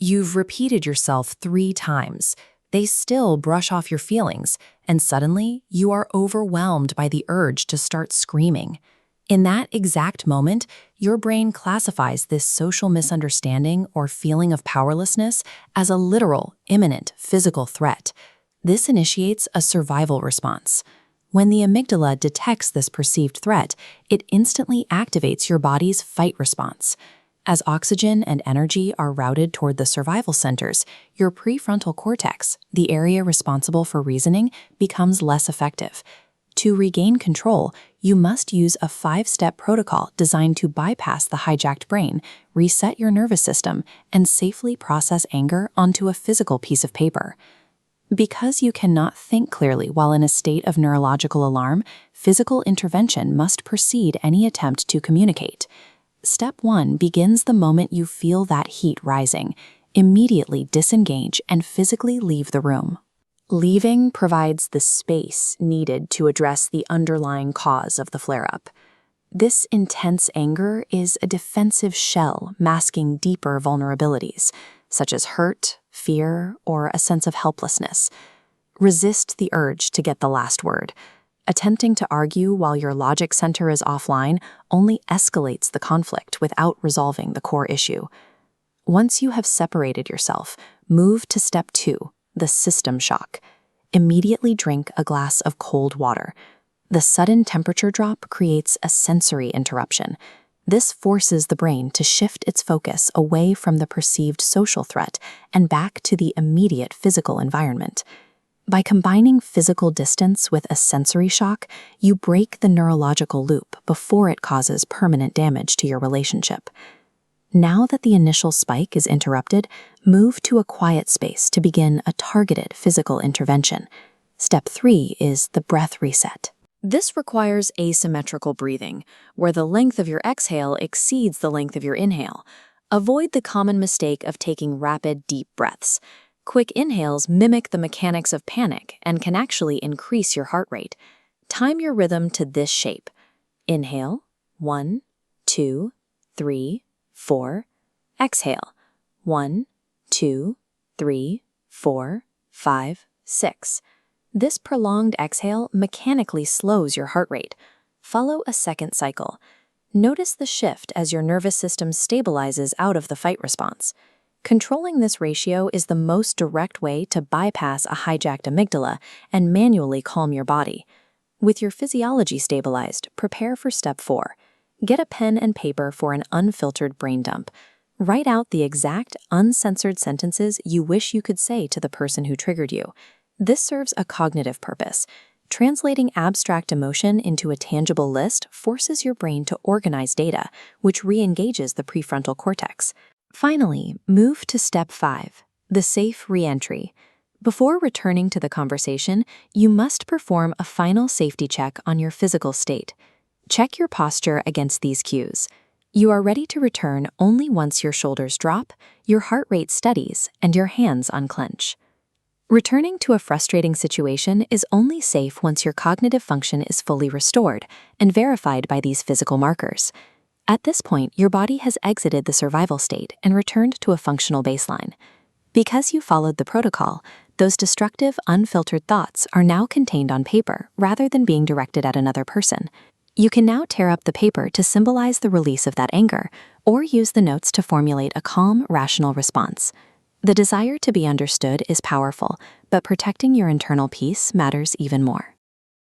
You've repeated yourself 3 times. They still brush off your feelings, and suddenly you are overwhelmed by the urge to start screaming. In that exact moment, your brain classifies this social misunderstanding or feeling of powerlessness as a literal, imminent physical threat. This initiates a survival response. When the amygdala detects this perceived threat, it instantly activates your body's fight response. As oxygen and energy are routed toward the survival centers, your prefrontal cortex, the area responsible for reasoning, becomes less effective. To regain control, you must use a 5-step protocol designed to bypass the hijacked brain, reset your nervous system, and safely process anger onto a physical piece of paper. Because you cannot think clearly while in a state of neurological alarm, physical intervention must precede any attempt to communicate. Step 1 begins the moment you feel that heat rising. Immediately disengage and physically leave the room. Leaving provides the space needed to address the underlying cause of the flare-up. This intense anger is a defensive shell masking deeper vulnerabilities, such as hurt, fear, or a sense of helplessness. Resist the urge to get the last word. Attempting to argue while your logic center is offline only escalates the conflict without resolving the core issue. Once you have separated yourself, move to step 2, the system shock. Immediately drink a glass of cold water. The sudden temperature drop creates a sensory interruption. This forces the brain to shift its focus away from the perceived social threat and back to the immediate physical environment. By combining physical distance with a sensory shock, you break the neurological loop before it causes permanent damage to your relationship. Now that the initial spike is interrupted, move to a quiet space to begin a targeted physical intervention. Step 3 is the breath reset. This requires asymmetrical breathing, where the length of your exhale exceeds the length of your inhale. Avoid the common mistake of taking rapid, deep breaths. Quick inhales mimic the mechanics of panic and can actually increase your heart rate. Time your rhythm to this shape. Inhale, 1, 2, 3, 4. Exhale, 1, 2, 3, 4, 5, 6. This prolonged exhale mechanically slows your heart rate. Follow a second cycle. Notice the shift as your nervous system stabilizes out of the fight response. Controlling this ratio is the most direct way to bypass a hijacked amygdala and manually calm your body. With your physiology stabilized, prepare for step 4. Get a pen and paper for an unfiltered brain dump. Write out the exact, uncensored sentences you wish you could say to the person who triggered you. This serves a cognitive purpose. Translating abstract emotion into a tangible list forces your brain to organize data, which re-engages the prefrontal cortex. Finally, move to step 5, the safe re-entry. Before returning to the conversation, you must perform a final safety check on your physical state. Check your posture against these cues. You are ready to return only once your shoulders drop, your heart rate steadies, and your hands unclench. Returning to a frustrating situation is only safe once your cognitive function is fully restored and verified by these physical markers. At this point, your body has exited the survival state and returned to a functional baseline. Because you followed the protocol, those destructive, unfiltered thoughts are now contained on paper rather than being directed at another person. You can now tear up the paper to symbolize the release of that anger, or use the notes to formulate a calm, rational response. The desire to be understood is powerful, but protecting your internal peace matters even more.